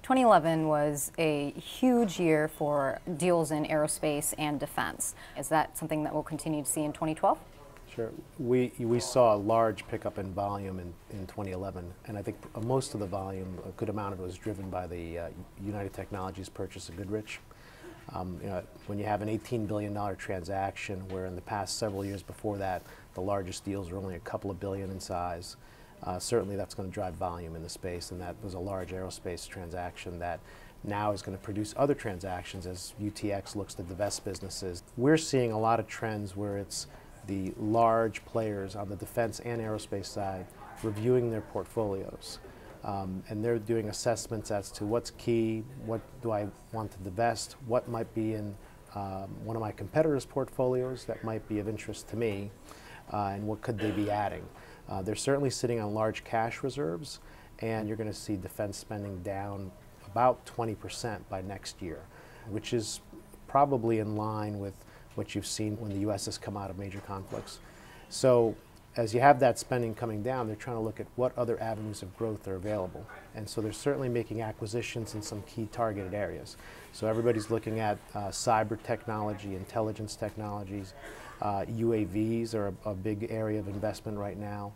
2011 was a huge year for deals in aerospace and defense. Is that something that we'll continue to see in 2012? Sure. We saw a large pickup in volume in 2011, and I think most of the volume, a good amount of it, was driven by the United Technologies purchase of Goodrich. When you have an $18 billion transaction, where in the past several years before that, the largest deals were only a couple of billion in size, certainly that's going to drive volume in the space, and that was a large aerospace transaction that now is going to produce other transactions as UTX looks to divest businesses. We're seeing a lot of trends where it's the large players on the defense and aerospace side reviewing their portfolios. And they're doing assessments as to what's key, what do I want to divest, what might be in one of my competitors' portfolios that might be of interest to me, and what could they be adding. They're certainly sitting on large cash reserves, and you're going to see defense spending down about 20% by next year, which is probably in line with what you've seen when the U.S. has come out of major conflicts. So as you have that spending coming down, they're trying to look at what other avenues of growth are available. And so they're certainly making acquisitions in some key targeted areas. So everybody's looking at cyber technology, intelligence technologies. UAVs are a big area of investment right now.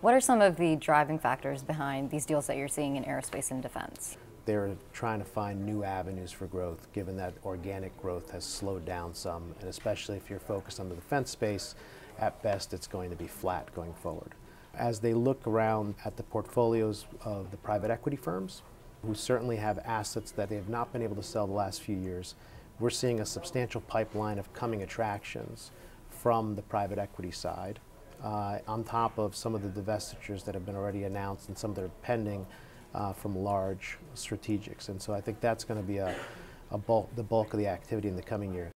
What are some of the driving factors behind these deals that you're seeing in aerospace and defense? They're trying to find new avenues for growth, given that organic growth has slowed down some, and especially if you're focused on the defense space, at best it's going to be flat going forward. As they look around at the portfolios of the private equity firms, who certainly have assets that they have not been able to sell the last few years, we're seeing a substantial pipeline of coming attractions from the private equity side, on top of some of the divestitures that have been already announced and some that are pending from large strategics. And so I think that's going to be the bulk of the activity in the coming year.